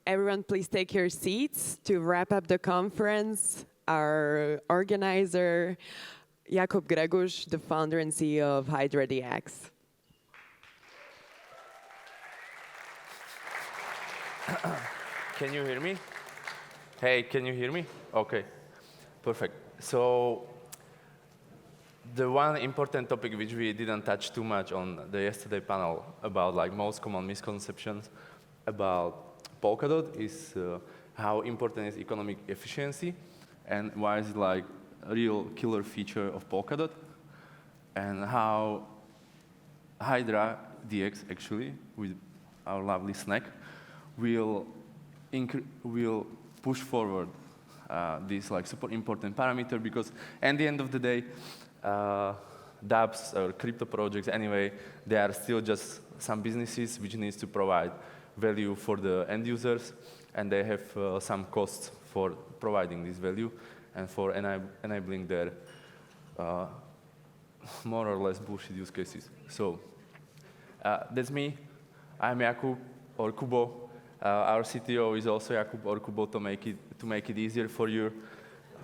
everyone please take your seats to wrap up the conference. Our organizer, Jakub, the founder and CEO of HydraDX. Can you hear me? Hey, can you hear me? Okay, perfect. So the one important topic which we didn't touch too much on the yesterday panel about like most common misconceptions about Polkadot is how important is economic efficiency and why is it like a real killer feature of Polkadot, and how HydraDX actually, with our lovely snack, will push forward this like super important parameter, because at the end of the day, dApps or crypto projects anyway, they are still just some businesses which needs to provide value for the end users, and they have some costs for providing this value and for enabling their more or less bullshit use cases. So that's me. I'm Jakub, or Kubo. Our CTO is also Jakub or Kubo to make it easier for you.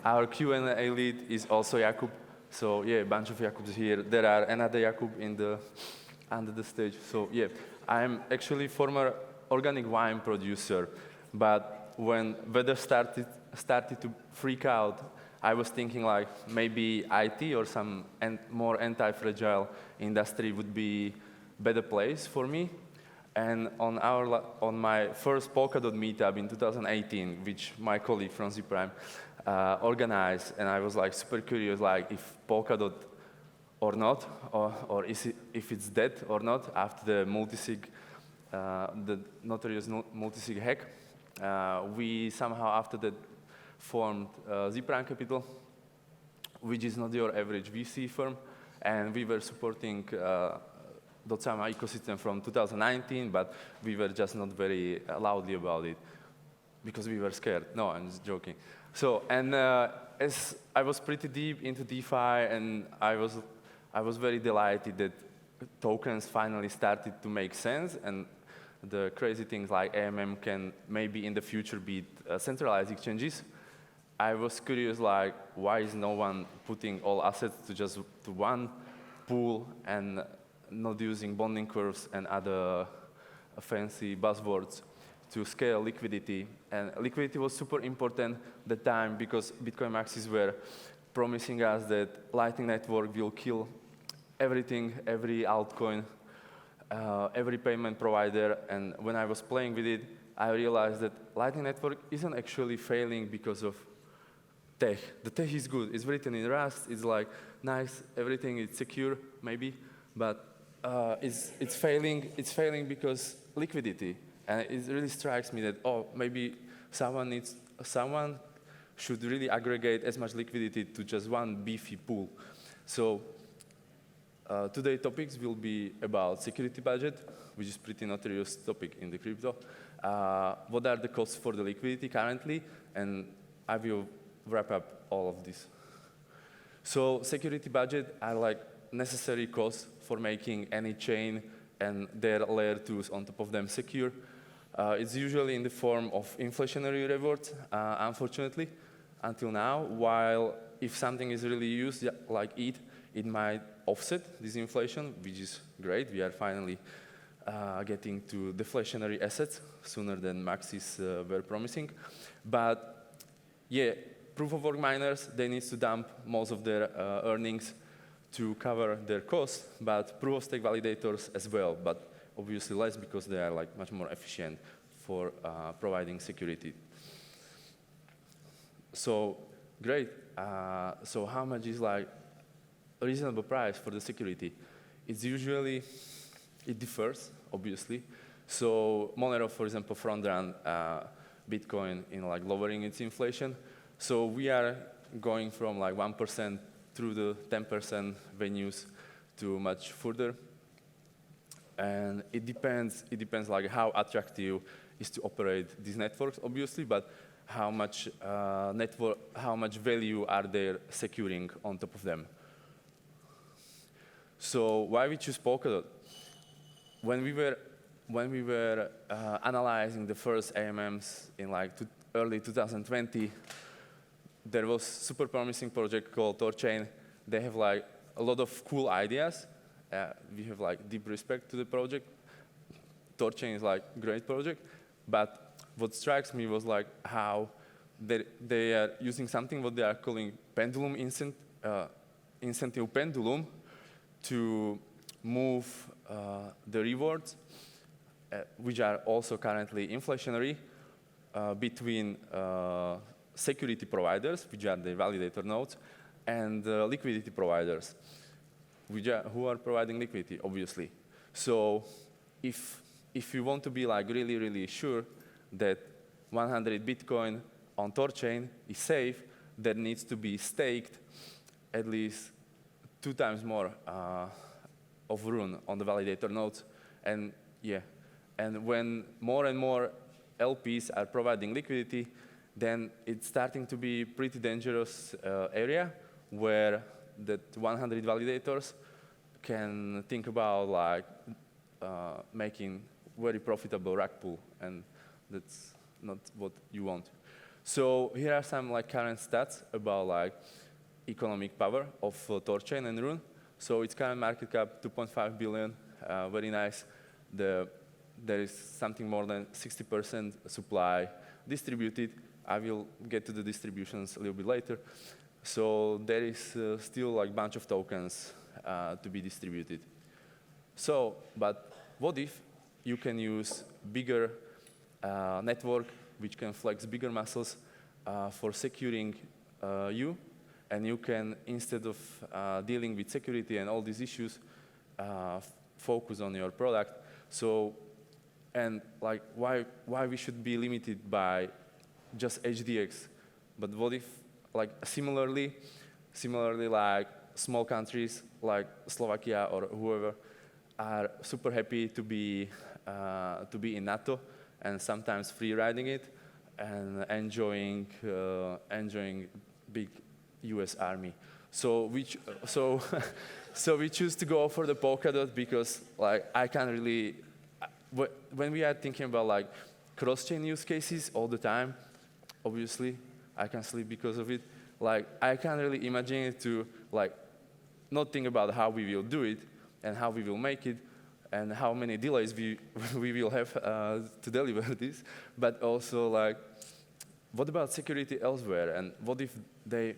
Our Q&A lead is also Jakub. So yeah, a bunch of Jakubs here. There are another Jakub under the stage. So yeah, I'm actually former organic wine producer, but when weather started to freak out, I was thinking like maybe IT or some more anti-fragile industry would be better place for me. And on my first Polkadot meetup in 2018, which my colleague from Zprime organized, and I was like super curious, like if Polkadot or not, or if it's dead or not after the notorious multisig hack. We somehow after that formed Zprime Capital, which is not your average VC firm, and we were supporting Dotsama ecosystem from 2019, but we were just not very loudly about it because we were scared. No, I'm just joking. So, and as I was pretty deep into DeFi, and I was very delighted that tokens finally started to make sense, and the crazy things like AMM can maybe in the future be centralized exchanges. I was curious, like, why is no one putting all assets to one pool and not using bonding curves and other fancy buzzwords to scale liquidity. And liquidity was super important at the time because Bitcoin maxis were promising us that Lightning Network will kill everything, every altcoin, every payment provider. And when I was playing with it, I realized that Lightning Network isn't actually failing because of tech. The tech is good. It's written in Rust. It's like nice. Everything is secure, maybe, but it's failing because liquidity, and it really strikes me that maybe someone should really aggregate as much liquidity to just one beefy pool. So today's topics will be about security budget, which is pretty notorious topic in the crypto. What are the costs for the liquidity currently, and I will wrap up all of this. So security budget are like necessary costs for making any chain and their layer 2s on top of them secure. It's usually in the form of inflationary rewards, unfortunately, until now, while if something is really used like it might offset this inflation, which is great. We are finally getting to deflationary assets sooner than maxis were promising. But yeah, proof-of-work miners, they need to dump most of their earnings to cover their costs, but proof-of-stake validators as well, but obviously less because they are like much more efficient for providing security. So great. So how much is like a reasonable price for the security? It differs, obviously. So Monero, for example, front-run Bitcoin in like lowering its inflation. So we are going from like 1% through the 10% venues to much further. And it depends like how attractive is to operate these networks, obviously, but how much value are they securing on top of them. So why we choose Polkadot? When we were when we were analyzing the first AMMs in like early 2020, there was super promising project called TorChain. They have like a lot of cool ideas. We have like deep respect to the project. TorChain is like great project, but what strikes me was like how they are using something what they are calling pendulum incentive pendulum to move the rewards, which are also currently inflationary, between security providers, which are the validator nodes, and liquidity providers, who are providing liquidity, obviously. So if you want to be like really, really sure that 100 Bitcoin on TorChain is safe, there needs to be staked at least 2 times more of rune on the validator nodes. And yeah, and when more and more LPs are providing liquidity, then it's starting to be pretty dangerous area where that 100 validators can think about like making very profitable rug pull, and that's not what you want. So here are some like current stats about like economic power of TorChain and Rune. So its current market cap 2.5 billion, very nice. There is something more than 60% supply distributed. I will get to the distributions a little bit later. So there is still like a bunch of tokens to be distributed. So, but what if you can use bigger network, which can flex bigger muscles for securing you, and you can, instead of dealing with security and all these issues, focus on your product. So, and like why we should be limited by just HDX, but what if like similarly like small countries like Slovakia or whoever are super happy to be in NATO and sometimes free riding it and enjoying big U.S. army. So we choose to go for the Polkadot because like I can't really, when we are thinking about like cross-chain use cases all the time, obviously I can sleep because of it. Like I can't really imagine it to like not think about how we will do it and how we will make it and how many delays we will have to deliver this, but also like what about security elsewhere, and what if they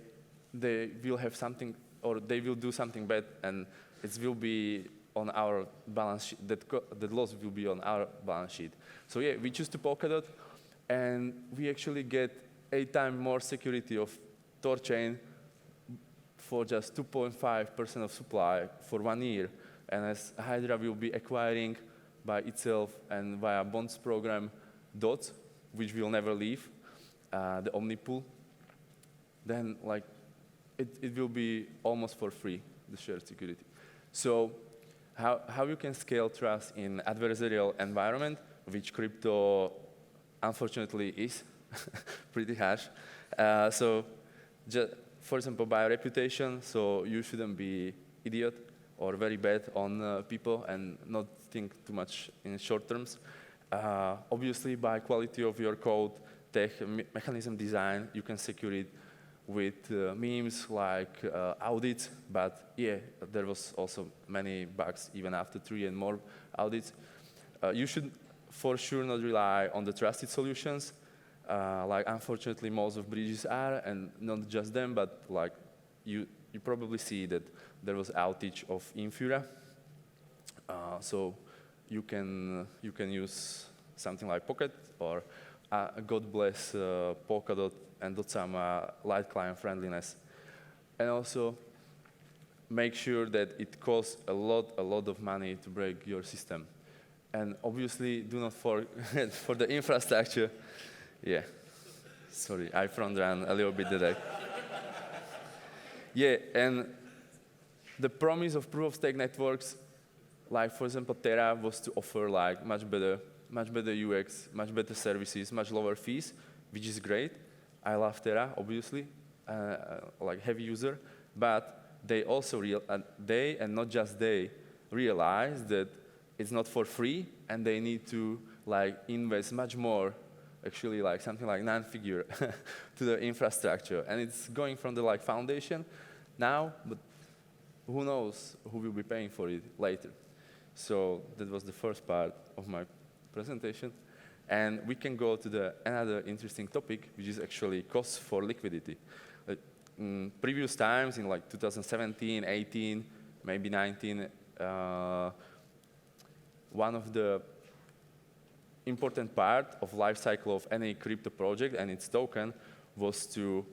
will have something or they will do something bad and it will be on our balance sheet, that loss will be on our balance sheet. So yeah, we choose to Polkadot and we actually get 8 times more security of TorChain for just 2.5% of supply for 1 year. And as Hydra will be acquiring by itself and via bonds program DOT, which will never leave, the Omnipool, then like it will be almost for free, the shared security. So how you can scale trust in adversarial environment, which crypto unfortunately is pretty harsh. So for example, by reputation, so you shouldn't be idiot or very bad on people and not think too much in short terms. Obviously, by quality of your code, tech, mechanism design, you can secure it with memes like audits, but yeah, there was also many bugs even after 3 and more audits. You should for sure not rely on the trusted solutions, like unfortunately most of bridges are, and not just them, but like you probably see that there was outage of Infura. So you can use something like Pocket or God bless Polkadot and Dotsama light client friendliness. And also make sure that it costs a lot of money to break your system. And obviously do not forget for the infrastructure. Yeah, sorry, I front ran a little bit today. Yeah, and the promise of proof-of-stake networks, like for example Terra, was to offer like much better UX, much better services, much lower fees, which is great. I love Terra, obviously, like heavy user, but they also and not just they realized that it's not for free, and they need to like invest much more, actually like something like 9-figure to the infrastructure. And it's going from the like foundation now, but who knows who will be paying for it later. So that was the first part of my presentation. And we can go to another interesting topic, which is actually costs for liquidity. In previous times, in like 2017, 18, maybe 19, one of the important part of life cycle of any crypto project and its token was to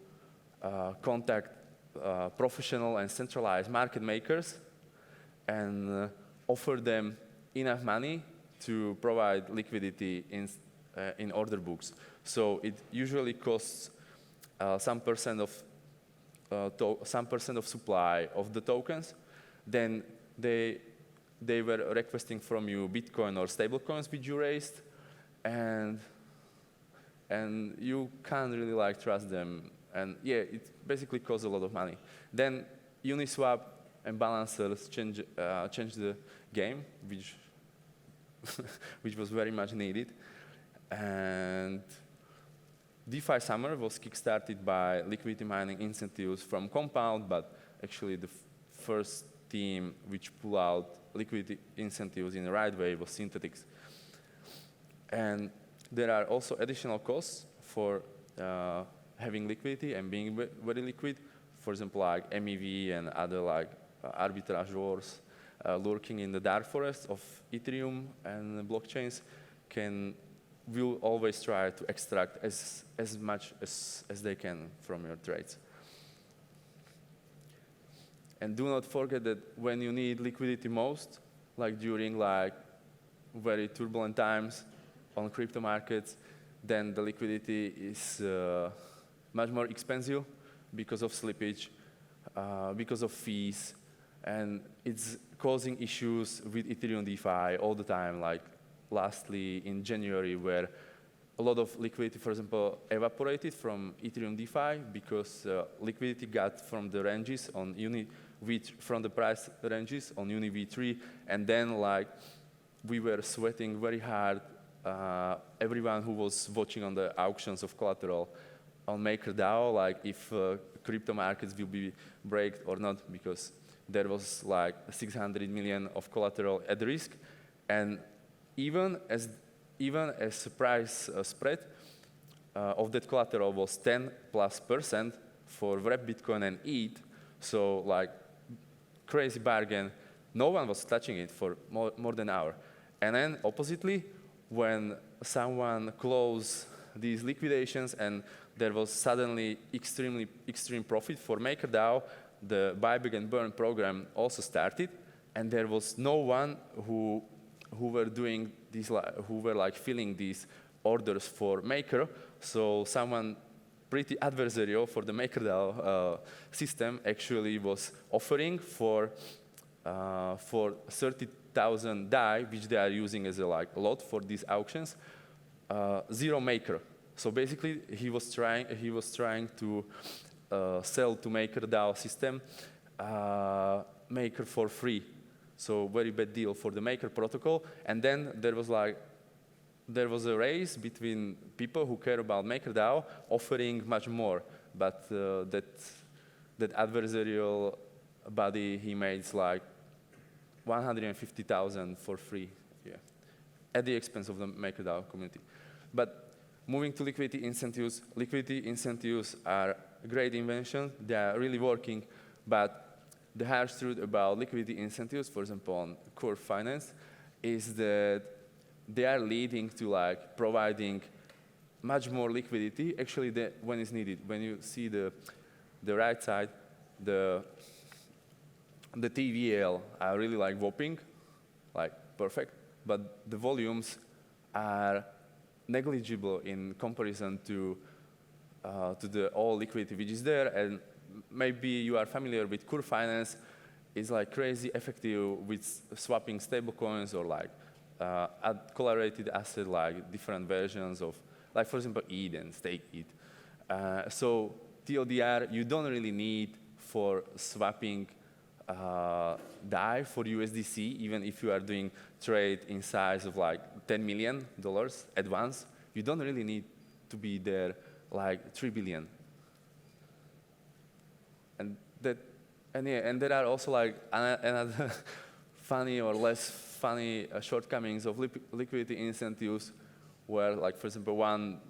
contact professional and centralized market makers and offer them enough money to provide liquidity in order books. So it usually costs some percent of supply of the tokens. Then they were requesting from you Bitcoin or stablecoins which you raised, and you can't really like trust them. And yeah, it basically costs a lot of money. Then Uniswap and balancers changed the game, which was very much needed. And DeFi Summer was kickstarted by liquidity mining incentives from Compound, but actually the first team which pulled out liquidity incentives in the right way was Synthetics. And there are also additional costs for having liquidity and being very liquid. For example, like MEV and other like arbitrage wars lurking in the dark forest of Ethereum and blockchains will always try to extract as much as they can from your trades. And do not forget that when you need liquidity most, like during like very turbulent times on crypto markets, then the liquidity is much more expensive because of slippage, because of fees, and it's causing issues with Ethereum DeFi all the time. Like lastly in January, where a lot of liquidity, for example, evaporated from Ethereum DeFi because liquidity got from the ranges on from the price ranges on Uni V3, and then like we were sweating very hard. Everyone who was watching on the auctions of collateral on MakerDAO, like if crypto markets will be breaked or not, because there was like 600 million of collateral at risk, and even as price spread of that collateral was 10+% for wrapped Bitcoin and ETH, so like crazy bargain. No one was touching it for more than an hour. And then oppositely, when someone closed these liquidations and there was suddenly extreme profit for MakerDAO, the buyback and burn program also started, and there was no one who were doing these, who were like filling these orders for Maker. So someone pretty adversarial for the MakerDAO system actually was offering for 30,000 DAI, which they are using as a lot for these auctions, 0 Maker. So basically, he was trying to sell to MakerDAO system Maker for free. So very bad deal for the Maker protocol. And then there was a race between people who care about MakerDAO offering much more, but that adversarial body, he made like 150,000 for free, yeah, at the expense of the MakerDAO community. But moving to liquidity incentives are a great invention. They are really working, but the harsh truth about liquidity incentives, for example, on core finance, is that they are leading to like providing much more liquidity, actually, when it's needed. When you see the right side, the TVL are really like whopping, like perfect, but the volumes are negligible in comparison to the all liquidity which is there. And maybe you are familiar with Core Finance. It's like crazy effective with swapping stablecoins or like correlated asset, like different versions of, like for example, ETH and stake ETH. So TLDR you don't really need for swapping die for USDC, even if you are doing trade in size of like $10 million at once. You don't really need to be there like 3 billion. And there are also like another funny or less funny shortcomings of liquidity incentives, where, like, for example, one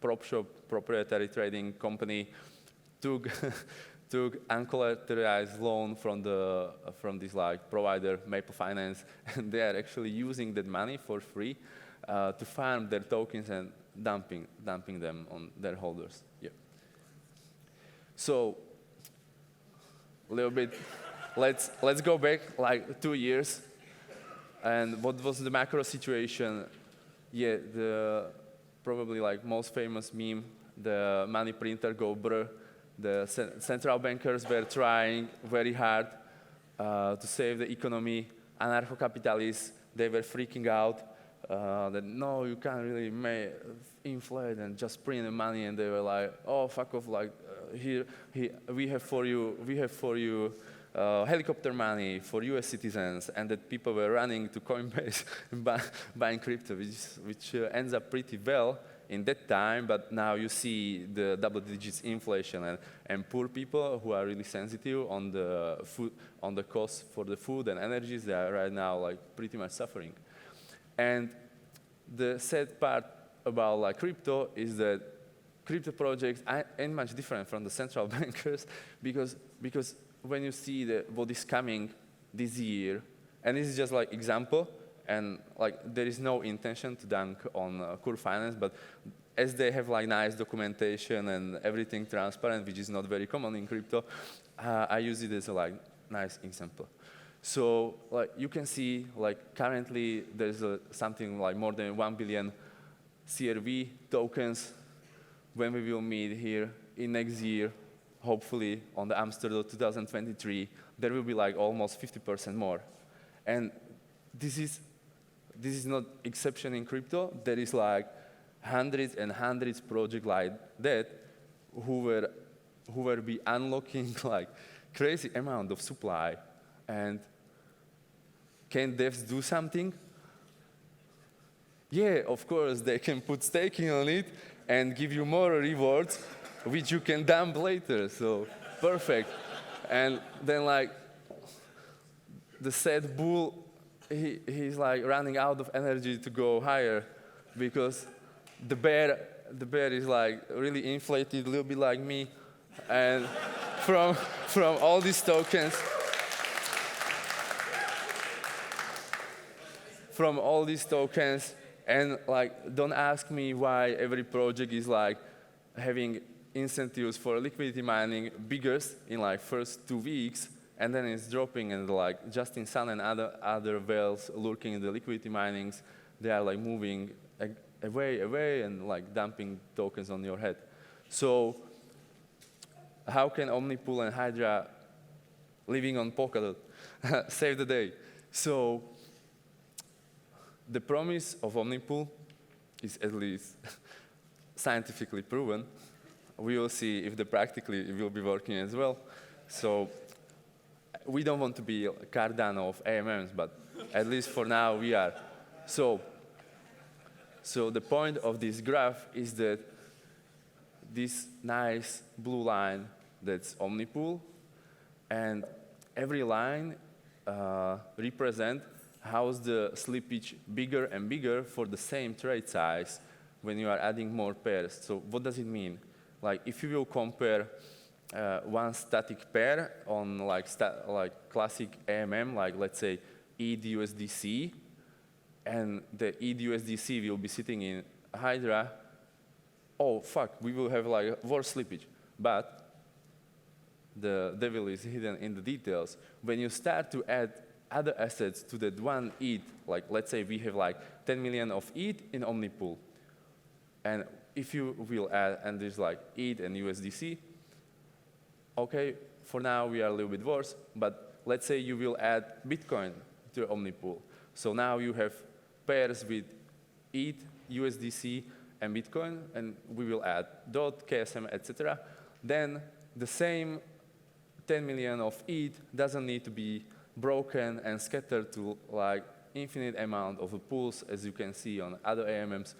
prop shop proprietary trading company took uncollateralized loan from this like provider, Maple Finance, and they are actually using that money for free to farm their tokens and dumping them on their holders. Yeah. So, a little bit, let's go back like 2 years, and what was the macro situation? Yeah, the probably like most famous meme, the money printer go brrrr. The central bankers were trying very hard to save the economy. Anarcho-capitalists, they were freaking out that no, you can't really inflate and just print the money, and they were like, oh, fuck off, like we have for you helicopter money for US citizens, and that people were running to Coinbase and buying crypto, which ends up pretty well in that time, but now you see the double digits inflation, and poor people who are really sensitive on the food, on the cost for the food and energies, they are right now like pretty much suffering. And the sad part about like crypto is that crypto projects ain't much different from the central bankers, because when you see what is coming this year, and this is just like example, and like there is no intention to dunk on Core Finance, but as they have like nice documentation and everything transparent, which is not very common in crypto, I use it as a like nice example. So like you can see, like currently there's something like more than 1 billion CRV tokens. When we will meet here in next year, hopefully on the amsterDOT 2023, there will be like almost 50% more. And this is not exception in crypto. There is like hundreds and hundreds projects like that who were be unlocking like crazy amount of supply. And can devs do something? Yeah, of course, they can put staking on it and give you more rewards, which you can dump later, so perfect. And then like the sad bull, he's like running out of energy to go higher, because the bear is like really inflated, a little bit like me, and from all these tokens, and like don't ask me why every project is like having incentives for liquidity mining biggest in like first 2 weeks, and then it's dropping, and like Justin Sun and other whales lurking in the liquidity minings, they are like moving away and like dumping tokens on your head. So how can Omnipool and Hydra living on Polkadot save the day? So the promise of Omnipool is at least scientifically proven. We will see if practically it will be working as well. So we don't want to be Cardano of AMMs, but at least for now we are. So the point of this graph is that this nice blue line, that's Omnipool, and every line represents how's the slippage bigger and bigger for the same trade size when you are adding more pairs. So what does it mean? Like if you will compare one static pair on like classic AMM, like let's say ETH/USDC, and the ETH/USDC will be sitting in Hydra, oh fuck, we will have like worse slippage. But the devil is hidden in the details. When you start to add other assets to that one ETH, like let's say we have like 10 million of ETH in Omnipool, and if you will add, and there's like ETH and USDC, okay, for now we are a little bit worse, but let's say you will add Bitcoin to Omnipool. So now you have pairs with ETH, USDC, and Bitcoin, and we will add DOT, KSM, etc. Then the same 10 million of it doesn't need to be broken and scattered to like infinite amount of pools, as you can see on other AMMs.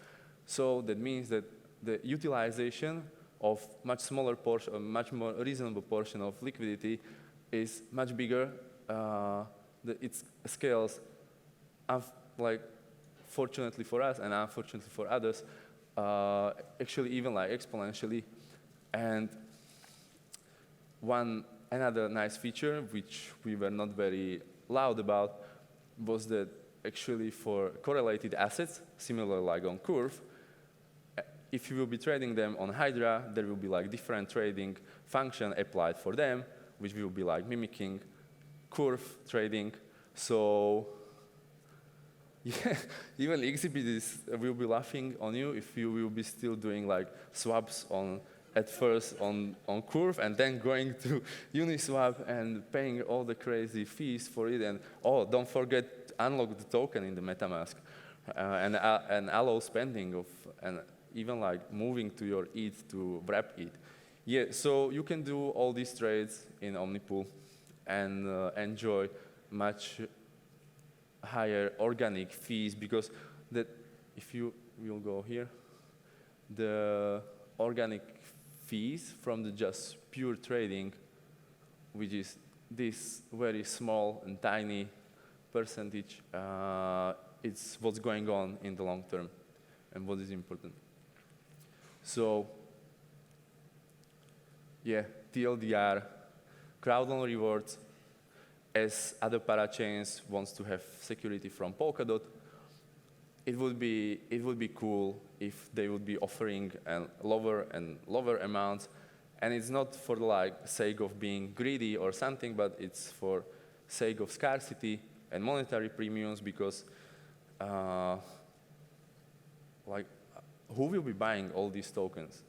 So that means that the utilization of much smaller portion, a much more reasonable portion of liquidity is much bigger. It scales, like, fortunately for us and unfortunately for others, actually even like exponentially. And another nice feature, which we were not very loud about, was that actually for correlated assets, similar like on Curve, if you will be trading them on Hydra, there will be like different trading function applied for them, which will be like mimicking Curve trading. So yeah, even exhibitors will be laughing on you if you will be still doing like swaps at first on Curve and then going to Uniswap and paying all the crazy fees for it. And oh, don't forget to unlock the token in the MetaMask and allow spending of, and even like moving to your ETH to wrap it. Yeah, so you can do all these trades in Omnipool and enjoy much higher organic fees, because that, if you will go here, the organic fees from the just pure trading, which is this very small and tiny percentage, it's what's going on in the long term and what is important. So yeah, TLDR, crowd loan rewards, as other parachains wants to have security from Polkadot, it would be cool if they would be offering lower and lower amounts. And it's not for the like sake of being greedy or something, but it's for sake of scarcity and monetary premiums, because like, who will be buying all these tokens?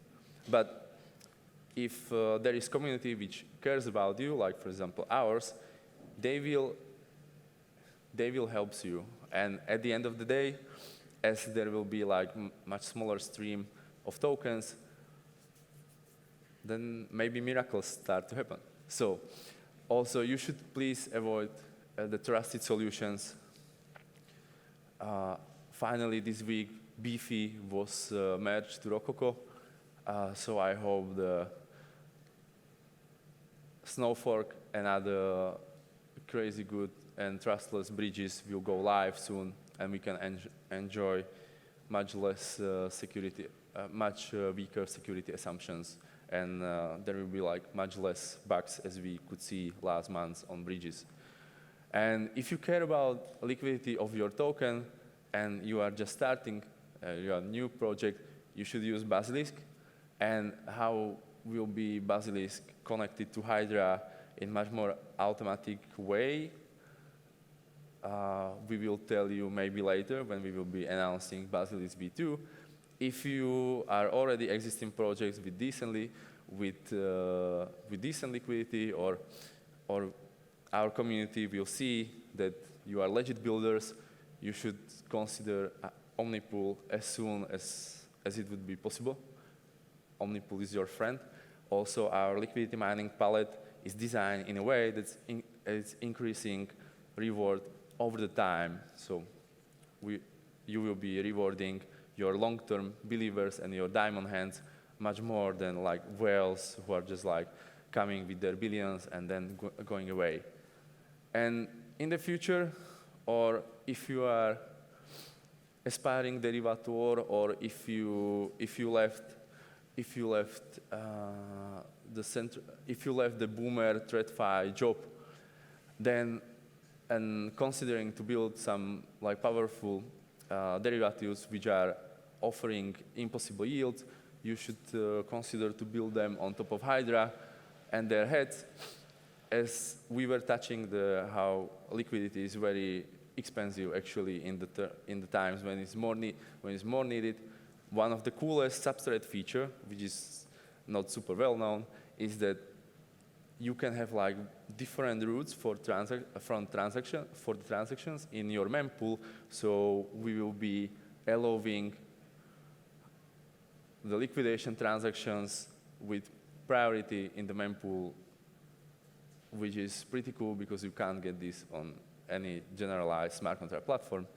But if there is community which cares about you, like for example ours, they will help you. And at the end of the day, as there will be like much smaller stream of tokens, then maybe miracles start to happen. So also you should please avoid the trusted solutions. Finally this week, Beefy was merged to Rococo. So I hope the Snowfork and other crazy good and trustless bridges will go live soon, and we can enjoy much less security, much weaker security assumptions, and there will be like much less bugs as we could see last month on bridges. And if you care about liquidity of your token and you are just starting your new project, you should use Basilisk. And how will be Basilisk connected to Hydra in much more automatic way? We will tell you maybe later when we will be announcing Basilisk V2. If you are already existing projects with decent liquidity, or our community will see that you are legit builders, you should consider Omnipool as soon as it would be possible. Omnipool is your friend. Also, our liquidity mining palette is designed in a way that's increasing reward over the time. So you will be rewarding your long-term believers and your diamond hands much more than like whales who are just like coming with their billions and then going away. And in the future, or if you are aspiring derivator, or if you left the boomer TradFi job, then, and considering to build some like powerful derivatives which are offering impossible yields, you should consider to build them on top of Hydra and their heads. As we were touching how liquidity is very expensive actually in the times when it's more needed. One of the coolest substrate feature, which is not super well known, is that you can have like different routes for the transactions in your mempool. So we will be allowing the liquidation transactions with priority in the mempool which is pretty cool because you can't get this on any generalized smart contract platform.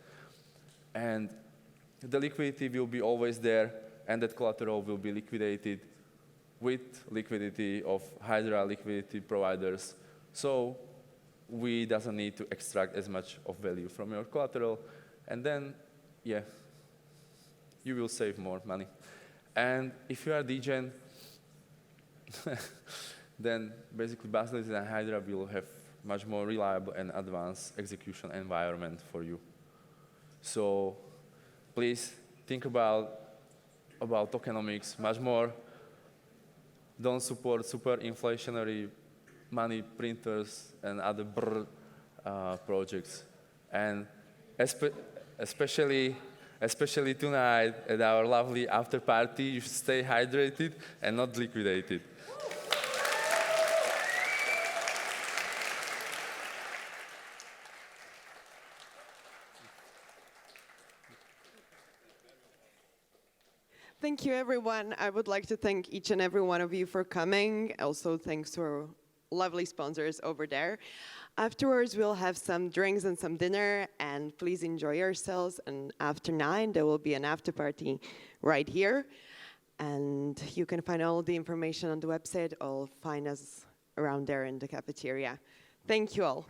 And the liquidity will be always there, and that collateral will be liquidated with liquidity of Hydra liquidity providers. So we doesn't need to extract as much of value from your collateral. And then, yeah, you will save more money. And if you are DGen, then basically Basilisk and Hydra will have much more reliable and advanced execution environment for you. So please think about tokenomics much more. Don't support super inflationary money printers and other brrrr projects. And especially tonight at our lovely after party, you should stay hydrated and not liquidated. Thank you, everyone. I would like to thank each and every one of you for coming. Also, thanks to our lovely sponsors over there. Afterwards, we'll have some drinks and some dinner, and please enjoy yourselves. And after 9, there will be an after party right here. And you can find all the information on the website or find us around there in the cafeteria. Thank you all.